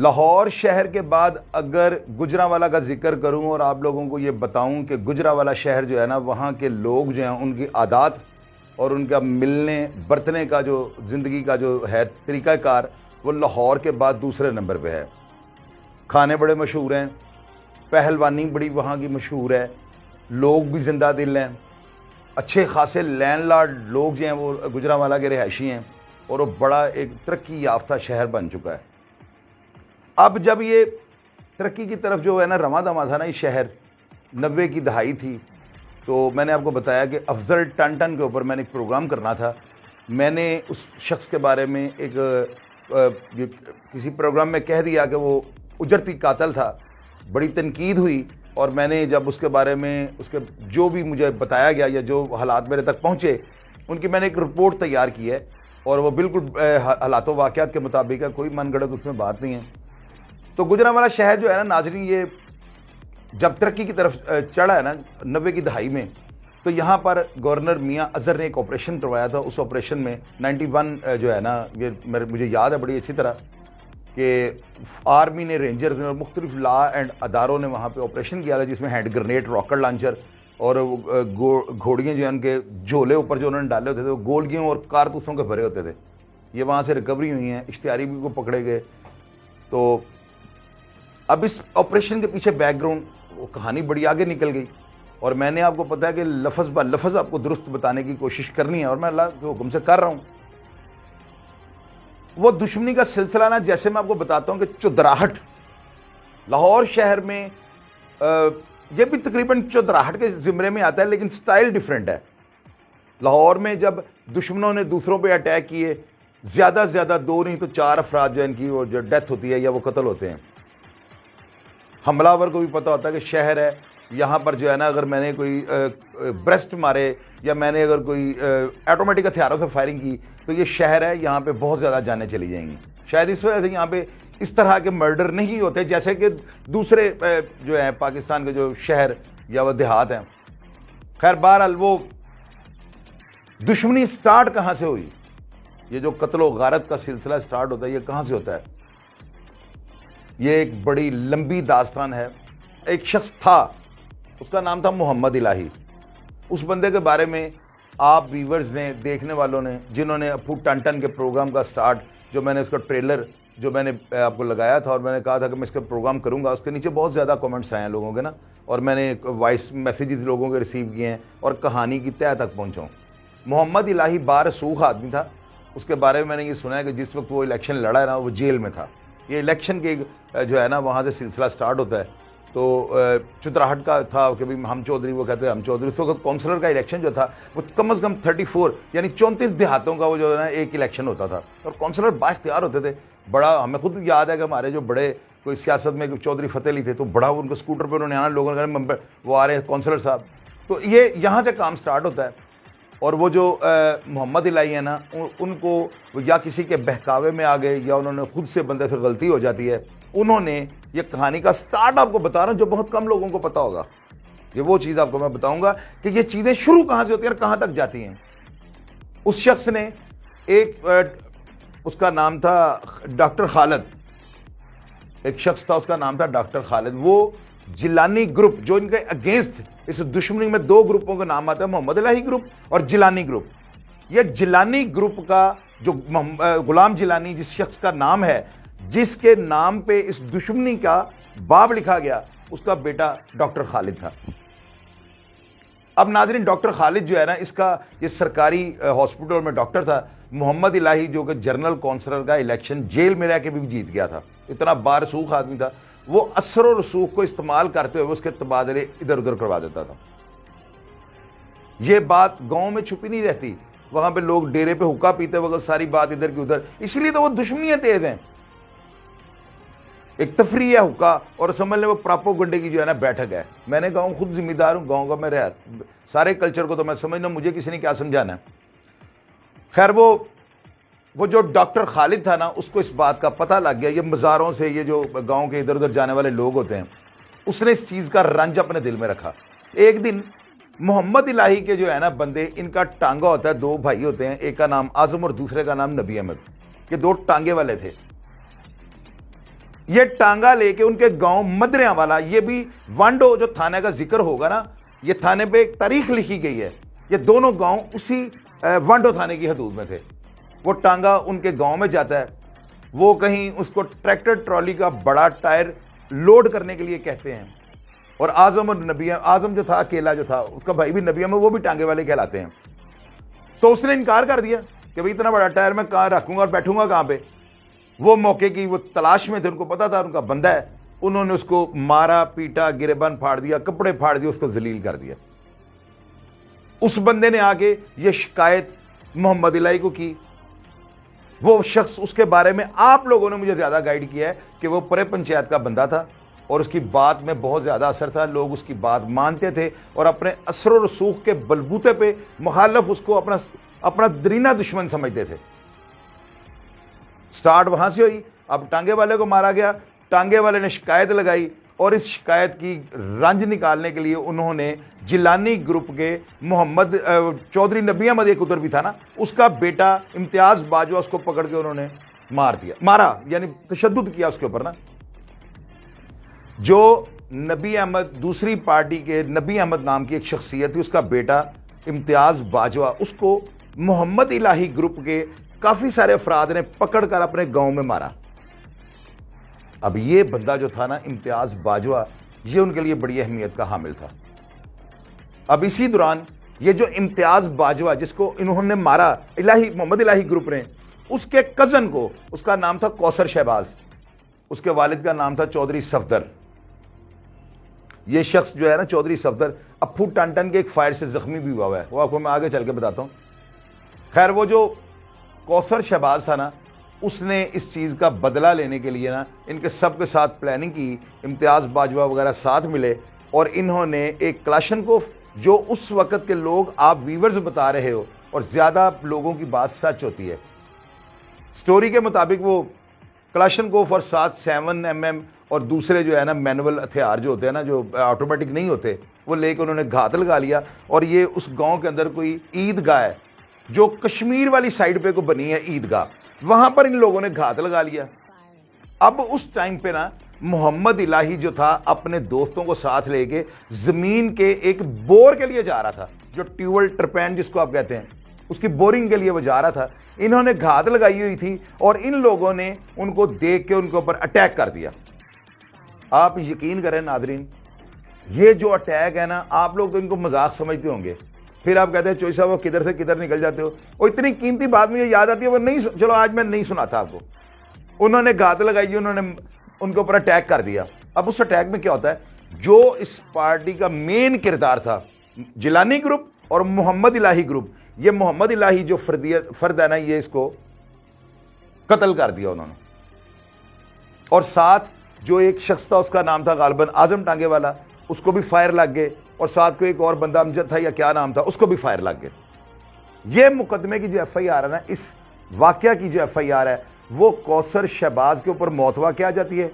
लाहौर शहर के बाद अगर गुजरांवाला का जिक्र करूं और आप लोगों को ये बताऊं कि गुजरांवाला शहर जो है ना, वहाँ के लोग जो हैं उनकी आदत और उनका मिलने बरतने का जो ज़िंदगी का जो है तरीक़ाकार, वो लाहौर के बाद दूसरे नंबर पे है। खाने बड़े मशहूर हैं, पहलवानी बड़ी वहाँ की मशहूर है, लोग भी जिंदा दिल हैं, अच्छे खासे लैंडलॉर्ड लोग जो हैं वो गुजरांवाला के रिहायशी हैं और वो बड़ा एक तरक्की याफ्ता शहर बन चुका है। अब जब ये तरक्की की तरफ जो है ना रवां दवा था ना, ये शहर 90 की दहाई थी, तो मैंने आपको बताया कि अफजल टन के ऊपर मैंने एक प्रोग्राम करना था। मैंने उस शख्स के बारे में किसी प्रोग्राम में कह दिया कि वो उजरती कातल था, बड़ी तनकीद हुई और मैंने जब उसके बारे में उसके जो भी मुझे बताया गया या जो हालात मेरे तक पहुँचे उनकी मैंने एक रिपोर्ट तैयार की है और वो बिल्कुल हालात वाक़यात के मुताबिक है, कोई मनगढ़ंत उसमें बात नहीं है। तो गुजरांवाला शहर जो है ना नाज़रीन, ये जब तरक्की की तरफ चढ़ा है ना 90 की दहाई में, तो यहाँ पर गवर्नर मियाँ अज़हर ने एक ऑपरेशन करवाया था। उस ऑपरेशन में 91 जो है ना, ये मुझे याद है बड़ी अच्छी तरह कि आर्मी ने, रेंजर्स ने और मुख्तलिफ लॉ एंड अदारों ने वहाँ पे ऑपरेशन किया था, जिसमें हैंड ग्रेनेड, रॉकेट लॉन्चर और घोड़ियाँ जो हैं उनके झोले ऊपर जो उन्होंने डाले होते थे वो गोलियों और कारतूसों के भरे होते थे। ये वहाँ से रिकवरी हुई हैं, इश्तिहारी भी को पकड़े गए। तो अब इस ऑपरेशन के पीछे बैकग्राउंड वो कहानी बड़ी आगे निकल गई और मैंने आपको पता है कि लफ्ज़ ब लफ्ज़ आपको दुरुस्त बताने की कोशिश करनी है और मैं अल्लाह के हुक्म से कर रहा हूँ। वो दुश्मनी का सिलसिला ना, जैसे मैं आपको बताता हूँ कि चुदराहट लाहौर शहर में ये भी तकरीबन चुदराहट के ज़िम्रे में आता है, लेकिन स्टाइल डिफरेंट है। लाहौर में जब दुश्मनों ने दूसरों पे अटैक किए, ज़्यादा से ज़्यादा 2 नहीं तो 4 अफराद जो इनकी वो जो डेथ होती है या वो कत्ल होते हैं। हमलावर को भी पता होता है कि शहर है यहाँ पर जो है ना, अगर मैंने कोई ब्रेस्ट मारे या मैंने अगर कोई ऑटोमेटिक हथियारों से फायरिंग की तो ये शहर है, यहाँ पे बहुत ज़्यादा जानें चली जाएंगी। शायद इस वजह से यहाँ पे इस तरह के मर्डर नहीं होते जैसे कि दूसरे जो है पाकिस्तान के जो शहर या वो देहात हैं। खैर बहरहाल वो दुश्मनी स्टार्ट कहाँ से हुई, ये जो कत्लो गारत का सिलसिला स्टार्ट होता है ये कहाँ से होता है, ये एक बड़ी लंबी दास्तान है। एक शख्स था, उसका नाम था मोहम्मद इलाही। उस बंदे के बारे में आप व्यूवर्स ने, देखने वालों ने, जिन्होंने अपू टन के प्रोग्राम का स्टार्ट, जो मैंने उसका ट्रेलर जो मैंने आपको लगाया था और मैंने कहा था कि मैं इसका प्रोग्राम करूंगा, उसके नीचे बहुत ज़्यादा कमेंट्स आए हैं लोगों के ना, और मैंने वॉइस मैसेजेस लोगों के रिसीव किए हैं और कहानी की तह तक पहुँचा हूँ। मोहम्मद इलाही बारसूख आदमी था। उसके बारे में मैंने ये सुना है कि जिस वक्त वो इलेक्शन लड़ा है ना, वो जेल में था। ये इलेक्शन के जो है ना वहाँ से सिलसिला स्टार्ट होता है। तो चुतराहट का था कि भाई हम चौधरी, वो कहते हैं हम चौधरी। उस वक्त काउंसलर का इलेक्शन जो था वो कम से कम 34 यानी 34 देहातों का वो जो है ना एक इलेक्शन होता था और काउंसलर बाख्तियार होते थे। बड़ा हमें खुद याद है कि हमारे जो बड़े कोई सियासत में चौधरी फतेह अली थे, तो बड़ा उनको स्कूटर पर उन्होंने आना, लोगों ने वो आ रहे हैं काउंसलर साहब। तो ये यहाँ से काम स्टार्ट होता है। और वो जो मोहम्मद इलाही है ना, उनको या किसी के बहकावे में आ गए या उन्होंने खुद से बंदे से गलती हो जाती है, उन्होंने ये कहानी का स्टार्ट आपको बता रहा हूँ जो बहुत कम लोगों को पता होगा। ये वो चीज़ आपको मैं बताऊंगा कि ये चीज़ें शुरू कहाँ से होती हैं और कहाँ तक जाती हैं। उस शख्स ने एक उसका नाम था डॉक्टर खालिद, एक शख्स था उसका नाम था डॉक्टर खालिद। वो जिलानी ग्रुप जो इनके अगेंस्ट, इस दुश्मनी में 2 ग्रुपों का नाम आता है, मोहम्मद इलाही ग्रुप और जिलानी ग्रुप। ये जिलानी ग्रुप का जो गुलाम जिलानी जिस शख्स का नाम है, जिसके नाम पे इस दुश्मनी का बाब लिखा गया, उसका बेटा डॉक्टर खालिद था। अब नाज़रीन, डॉक्टर खालिद जो है ना, इसका ये सरकारी हॉस्पिटल में डॉक्टर था। मोहम्मद इलाही जो कि जनरल काउंसलर का इलेक्शन जेल में रह के भी जीत गया था, इतना बारसूख आदमी था। वो असर और रसूख को इस्तेमाल करते हुए उसके तबादले इधर उधर करवा देता था। ये बात गांव में छुपी नहीं रहती, वहां पे लोग डेरे पे हुक्का पीते वक्त सारी बात इधर की उधर, इसलिए तो वो दुश्मनियां तेज हैं। एक तफरी है हुक्का और समझ लें वो प्रोपेगेंडे की जो है ना बैठक है। मैंने गाँव खुद जिम्मेदार हूँ, गाँव का मैं रह, सारे कल्चर को तो मैं समझना, मुझे किसी ने क्या समझाना है। खैर वो जो डॉक्टर खालिद था ना, उसको इस बात का पता लग गया, ये मज़ारों से ये जो गांव के इधर उधर जाने वाले लोग होते हैं, उसने इस चीज़ का रंज अपने दिल में रखा। एक दिन मोहम्मद इलाही के जो है ना बंदे, इनका टांगा होता है, 2 भाई होते हैं, एक का नाम आज़म और दूसरे का नाम नबी अहमद, के 2 टांगे वाले थे। ये टांगा लेके उनके गांव मदरियां वाला, ये भी वांडो जो थाने का जिक्र होगा ना, ये थाने पे एक तारीख लिखी गई है, ये दोनों गांव उसी वांडो थाने की हदूद में थे। वो टांगा उनके गांव में जाता है, वो कहीं उसको ट्रैक्टर ट्रॉली का बड़ा टायर लोड करने के लिए कहते हैं, और आजम और नबिया, आजम जो था अकेला जो था, उसका भाई भी नबिया में, वो भी टांगे वाले कहलाते हैं। तो उसने इनकार कर दिया कि भाई इतना बड़ा टायर मैं कहाँ रखूंगा और बैठूंगा कहाँ पे। वो मौके की वो तलाश में थे, उनको पता था उनका बंदा है, उन्होंने उसको मारा पीटा, गिरेबान फाड़ दिया, कपड़े फाड़ दिए, उसको जलील कर दिया। उस बंदे ने आके ये शिकायत मोहम्मद इलाही को की। वो शख्स, उसके बारे में आप लोगों ने मुझे ज्यादा गाइड किया है कि वो परे पंचायत का बंदा था और उसकी बात में बहुत ज्यादा असर था, लोग उसकी बात मानते थे और अपने असर और रसूख के बलबूते पे मुखालफ उसको अपना दरीना दुश्मन समझते थे। स्टार्ट वहां से हुई, अब टांगे वाले को मारा गया, टांगे वाले ने शिकायत लगाई और इस शिकायत की रंज निकालने के लिए उन्होंने जिलानी ग्रुप के मोहम्मद चौधरी नबी अहमद, एक उधर भी था ना, उसका बेटा इम्तियाज बाजवा, उसको पकड़ के उन्होंने मार दिया, मारा यानी तशद्दुद किया उसके ऊपर ना। जो नबी अहमद, दूसरी पार्टी के नबी अहमद नाम की एक शख्सियत थी, उसका बेटा इम्तियाज बाजवा, उसको मोहम्मद इलाही ग्रुप के काफी सारे अफराद ने पकड़कर अपने गांव में मारा। अब ये बंदा जो था ना, इम्तियाज बाजवा, ये उनके लिए बड़ी अहमियत का हामिल था। अब इसी दौरान ये जो इम्तियाज बाजवा जिसको इन्होंने मारा, मोहम्मद इलाही ग्रुप ने, उसके कजन को, उसका नाम था कौसर शहबाज, उसके वालिद का नाम था चौधरी सफदर। ये शख्स जो है ना, चौधरी सफदर, अप्पू टन के एक फायर से जख्मी भी हुआ है, वो आपको मैं आगे चल के बताता हूं। खैर, वो जो कौसर शहबाज था ना, उसने इस चीज़ का बदला लेने के लिए ना इनके सब के साथ प्लानिंग की, इम्तियाज़ बाजवा वगैरह साथ मिले और इन्होंने एक क्लाशनकोफ, जो उस वक़्त के लोग, आप वीवर्स बता रहे हो और ज़्यादा लोगों की बात सच होती है, स्टोरी के मुताबिक वो क्लाशनकोफ और साथ 7mm और दूसरे जो है ना मैनुअल हथियार जो होते हैं ना, जो ऑटोमेटिक नहीं होते, वो लेकर उन्होंने घात लगा लिया। और ये उस गांव के अंदर कोई ईदगाह है जो कश्मीर वाली साइड पे को बनी है ईदगाह, वहां पर इन लोगों ने घात लगा लिया। अब उस टाइम पे ना मोहम्मद इलाही जो था अपने दोस्तों को साथ लेके जमीन के एक बोर के लिए जा रहा था, जो ट्यूबवेल टर्पैन जिसको आप कहते हैं, उसकी बोरिंग के लिए वो जा रहा था। इन्होंने घात लगाई हुई थी और इन लोगों ने उनको देख के उनके ऊपर अटैक कर दिया। आप यकीन करें नादरीन, ये जो अटैक है ना, आप लोग तो इनको मजाक समझते होंगे, फिर आप कहते हैं चोई साहब वो किधर से किधर निकल जाते हो। और इतनी कीमती बात मुझे याद आती है, वो नहीं, चलो आज मैं नहीं सुनाता आपको। उन्होंने घात लगाई, उन्होंने उनके ऊपर अटैक कर दिया। अब उस अटैक में क्या होता है, जो इस पार्टी का मेन किरदार था, जिलानी ग्रुप और मोहम्मद इलाही ग्रुप, ये मोहम्मद इलाही जो फर्द है ना, ये इसको कत्ल कर दिया उन्होंने। और साथ जो एक शख्स था, उसका नाम था गालिबन आजम टांगे वाला, उसको भी फायर लग गए। और साथ को एक और बंदा अमजद था या क्या नाम था, उसको भी फायर लग गए। ये मुकदमे की जो FIR है ना, इस वाकया की जो FIR है, वो कौसर शहबाज के ऊपर मौतवा क्या जाती है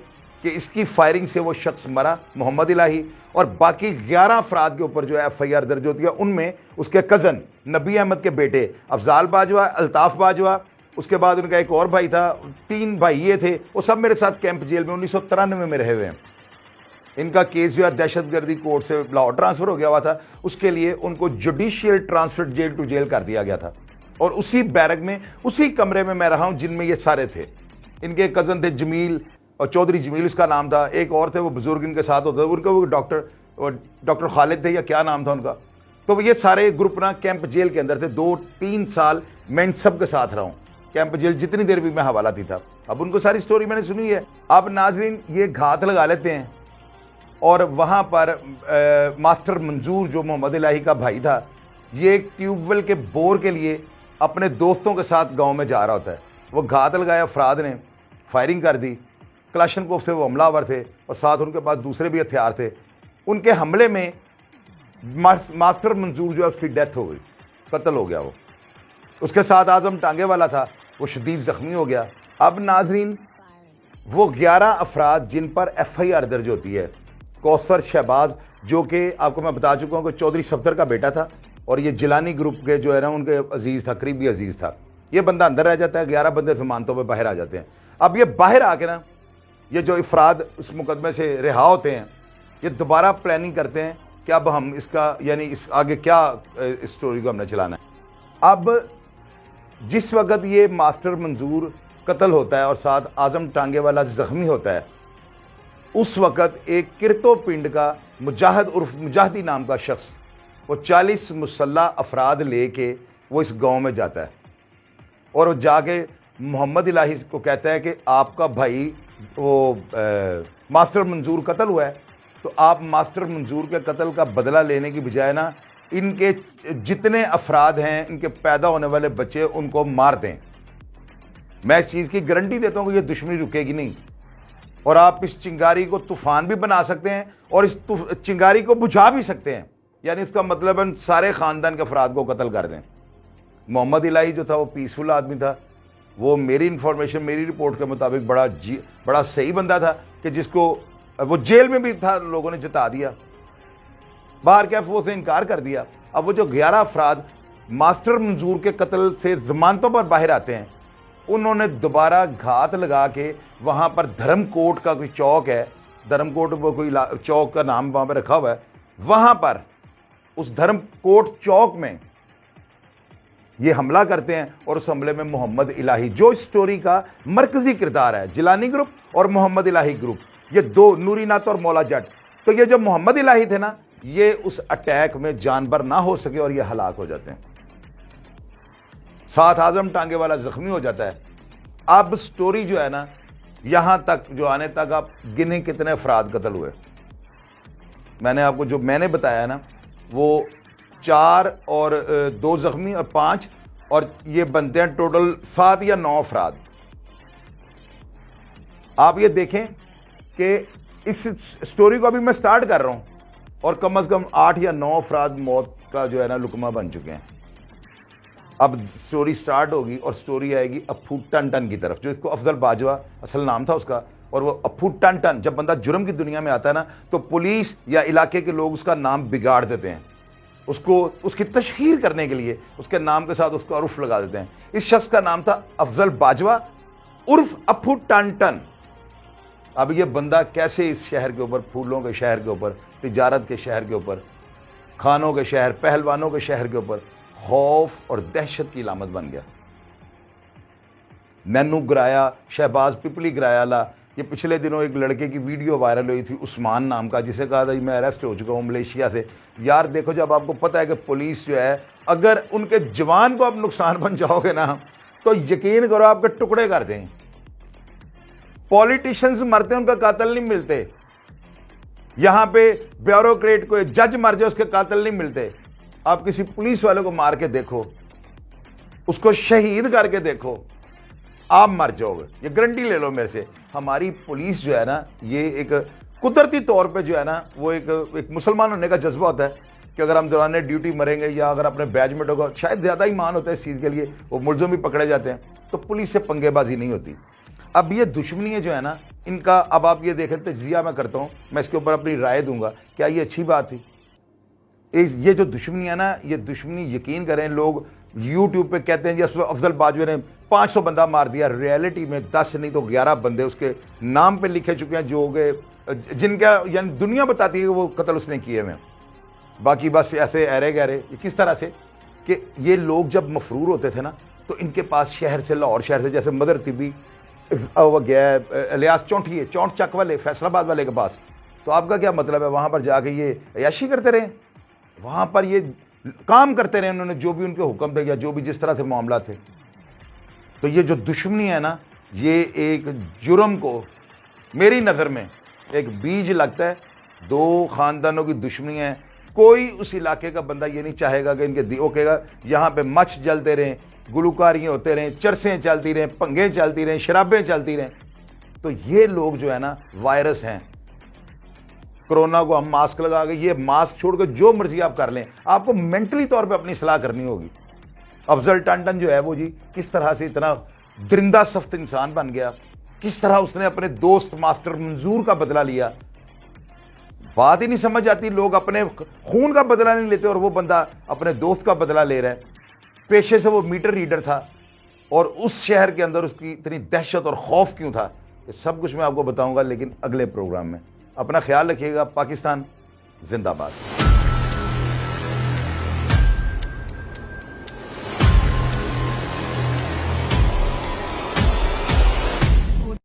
कि इसकी फायरिंग से वो शख्स मरा, मोहम्मद इलाही, और बाकी 11 अफराद के ऊपर जो है FIR दर्ज होती है। उनमें उसके कज़न नबी अहमद के बेटे अफजाल बाजवा, अल्ताफ़ बाजवा, उसके बाद उनका एक और भाई था, 3 भाई ये थे, वो सब मेरे साथ कैंप जेल में 1993 में रहे हुए हैं। इनका केस जो है दहशतगर्दी कोर्ट से लाहौर ट्रांसफ़र हो गया हुआ था, उसके लिए उनको judicial transfer jail to jail कर दिया गया था। और उसी बैरक में, उसी कमरे में मैं रहा हूं जिनमें ये सारे थे। इनके कज़न थे जमील, और चौधरी जमील उसका नाम था, एक और थे वो बुजुर्ग इनके साथ होते थे, उनका वो डॉक्टर खालिद थे या क्या नाम था उनका। तो ये सारे ग्रुप ना कैंप जेल के अंदर थे। 2-3 साल मैं इन सब के साथ रहा हूँ कैंप जेल, जितनी देर भी मैं हवालाती था। अब उनको सारी स्टोरी मैंने सुनी है। अब नाजरीन, ये घात लगा लेते हैं और वहाँ पर मास्टर मंजूर जो मोहम्मद इलाही का भाई था, ये एक ट्यूबवेल के बोर के लिए अपने दोस्तों के साथ गांव में जा रहा होता है। वो घात लगाया, अफराद ने फायरिंग कर दी, क्लाशनकोफ से वो हमलावर थे और साथ उनके पास दूसरे भी हथियार थे। उनके हमले में मास्टर मंजूर जो है उसकी डेथ हो गई, कत्ल हो गया वो। उसके साथ आजम टांगे वाला था, वो शदीद ज़ख्मी हो गया। अब नाजरीन, वो 11 अफराद जिन पर FIR दर्ज होती है, कौसर शहबाज जो कि आपको मैं बता चुका हूँ कि चौधरी सफदर का बेटा था और ये जिलानी ग्रुप के जो है ना उनके अजीज़ था, करीबी अजीज़ था। ये बंदा अंदर रह जाता है, 11 बंदे जमानतों पे बाहर आ जाते हैं। अब ये बाहर आके ना ये जो अफराद इस मुकदमे से रिहा होते हैं, ये दोबारा प्लानिंग करते हैं कि अब हम इसका यानी इस आगे क्या इस स्टोरी को हमने चलाना है। अब जिस वक्त ये मास्टर मंजूर कत्ल होता है और साथ आजम टांगे वाला ज़ख्मी होता है, उस वक़्त एक किरतो पिंड का मुजाहिद उर्फ मुजाहिदी नाम का शख्स वो 40 मुसल्ला अफराद लेके वो इस गांव में जाता है और वो जाके मोहम्मद इलाही को कहता है कि आपका भाई वो मास्टर मंजूर कत्ल हुआ है, तो आप मास्टर मंजूर के कत्ल का बदला लेने की बजाय ना इनके जितने अफराद हैं, इनके पैदा होने वाले बच्चे, उनको मार दें। मैं इस चीज़ की गारंटी देता हूँ कि ये दुश्मनी रुकेगी नहीं और आप इस चिंगारी को तूफान भी बना सकते हैं और इस चिंगारी को बुझा भी सकते हैं। यानी इसका मतलब है सारे ख़ानदान के अफराद को कत्ल कर दें। मोहम्मद इलाही जो था वो पीसफुल आदमी था, वो मेरी इंफॉर्मेशन, मेरी रिपोर्ट के मुताबिक बड़ा सही बंदा था कि जिसको वो जेल में भी था, लोगों ने जिता दिया, बाहर कैफ वो से इनकार कर दिया। अब वो जो 11 अफराद मास्टर मंजूर के कत्ल से जमानतों पर बाहर आते हैं, उन्होंने दोबारा घात लगा के वहाँ पर धर्मकोट का कोई चौक है, धर्मकोट वो कोई चौक का नाम वहाँ पर रखा हुआ है, वहाँ पर उस धर्मकोट चौक में ये हमला करते हैं और उस हमले में मोहम्मद इलाही, जो इस स्टोरी का मरकजी किरदार है, जिलानी ग्रुप और मोहम्मद इलाही ग्रुप, ये दो, नूरी नात और मौला जट, तो ये जो मोहम्मद इलाही थे ना, ये उस अटैक में जानबर ना हो सके और ये हलाक हो जाते हैं। साथ आजम टांगे वाला जख्मी हो जाता है। अब स्टोरी जो है ना, यहां तक जो आने तक आप गिने कितने अफराद कत्ल हुए। मैंने आपको जो मैंने बताया ना, वो 4 और 2 जख्मी और 5, और ये बनते हैं टोटल 7 या 9 अफराद। आप ये देखें कि इस स्टोरी को अभी मैं स्टार्ट कर रहा हूं और कम से कम 8 या 9 अफराद मौत का जो है ना लुकमा बन चुके हैं। अब स्टोरी स्टार्ट होगी और स्टोरी आएगी अप्पू टन की तरफ, जो इसको अफजल बाजवा असल नाम था उसका, और वो अप्पू टन, जब बंदा जुर्म की दुनिया में आता है ना, तो पुलिस या इलाके के लोग उसका नाम बिगाड़ देते हैं, उसको उसकी तशहीर करने के लिए उसके नाम के साथ उसका उर्फ लगा देते हैं। इस शख्स का नाम था अफजल बाजवा उर्फ अप्पू टन। अब ये बंदा कैसे इस शहर के ऊपर, फूलों के शहर के ऊपर, तिजारत के शहर के ऊपर, खानों के शहर, पहलवानों के शहर के ऊपर खौफ और दहशत की अलामत बन गया। नैनू गिराया, शहबाज पिपली गिरायाला, ये पिछले दिनों एक लड़के की वीडियो वायरल हुई थी उस्मान नाम का, जिसे कहा था मैं अरेस्ट हो चुका हूँ मलेशिया से। यार देखो, जब आपको पता है कि पुलिस जो है, अगर उनके जवान को आप नुकसान पहुंचाओगे ना, तो यकीन करो आपके टुकड़े कर दें। पॉलिटिशियंस मरते हैं, उनका कातिल नहीं मिलते। यहां पे ब्यूरोक्रेट को जज मर जाए, उसके कातिल नहीं मिलते। आप किसी पुलिस वाले को मार के देखो, उसको शहीद करके देखो, आप मर जाओगे, ये गारंटी ले लो मेरे से। हमारी पुलिस जो है ना, ये एक कुदरती तौर पे जो है ना, वो एक मुसलमान होने का जज्बा होता है कि अगर हम दौरान ड्यूटी मरेंगे या अगर अपने बैचमेटों का शायद ज़्यादा ही मान होता है इस चीज़ के लिए, वो मुलज़िम भी पकड़े जाते हैं, तो पुलिस से पंगेबाजी नहीं होती। अब ये दुश्मनी जो है ना इनका, अब आप ये देखें, तजिया मैं करता हूँ, मैं इसके ऊपर अपनी राय दूंगा, क्या ये अच्छी बात थी? ये जो दुश्मनी है ना, ये दुश्मनी यकीन करें, लोग यूट्यूब पे कहते हैं जी अफजल बाजवा ने 500 बंदा मार दिया, रियलिटी में 10 नहीं तो 11 बंदे उसके नाम पे लिखे चुके हैं, जो गए जिनका यानी दुनिया बताती है कि वो कत्ल उसने किए हुए। बाकी बस ऐसे अरे गहरे किस तरह से कि ये लोग जब मफरूर होते थे ना, तो इनके पास शहर से, लाहौर शहर से, जैसे मदर तिबी गया इलियास चौंटिए, चौंट चक वाले, फैसलाबाद वाले के पास, तो आपका क्या मतलब है? वहाँ पर जाके ये अयाशी करते रहे, वहाँ पर ये काम करते रहे, उन्होंने जो भी उनके हुक्म थे या जो भी जिस तरह से मामला थे। तो ये जो दुश्मनी है ना, ये एक जुर्म को मेरी नज़र में एक बीज लगता है। 2 ख़ानदानों की दुश्मनी है, कोई उस इलाके का बंदा ये नहीं चाहेगा कि इनके वो कहेगा यहाँ पे मच जलते रहें, गुलकारियाँ होते रहें, चरसें चलती रहें, पंगे चलती रहें, शराबें चलती रहें। तो ये लोग जो है ना वायरस हैं। कोरोना को हम मास्क लगा के, ये मास्क छोड़कर जो मर्जी आप कर लें, आपको मेंटली तौर पे अपनी सलाह करनी होगी। अफजल टंडन जो है वो जी किस तरह से इतना दरिंदा सख्त इंसान बन गया, किस तरह उसने अपने दोस्त मास्टर मंजूर का बदला लिया, बात ही नहीं समझ आती। लोग अपने खून का बदला नहीं लेते और वो बंदा अपने दोस्त का बदला ले रहा है। पेशे से वो मीटर रीडर था और उस शहर के अंदर उसकी इतनी दहशत और खौफ क्यों था? ये सब कुछ मैं आपको बताऊंगा, लेकिन अगले प्रोग्राम में। अपना ख्याल रखिएगा। पाकिस्तान जिंदाबाद।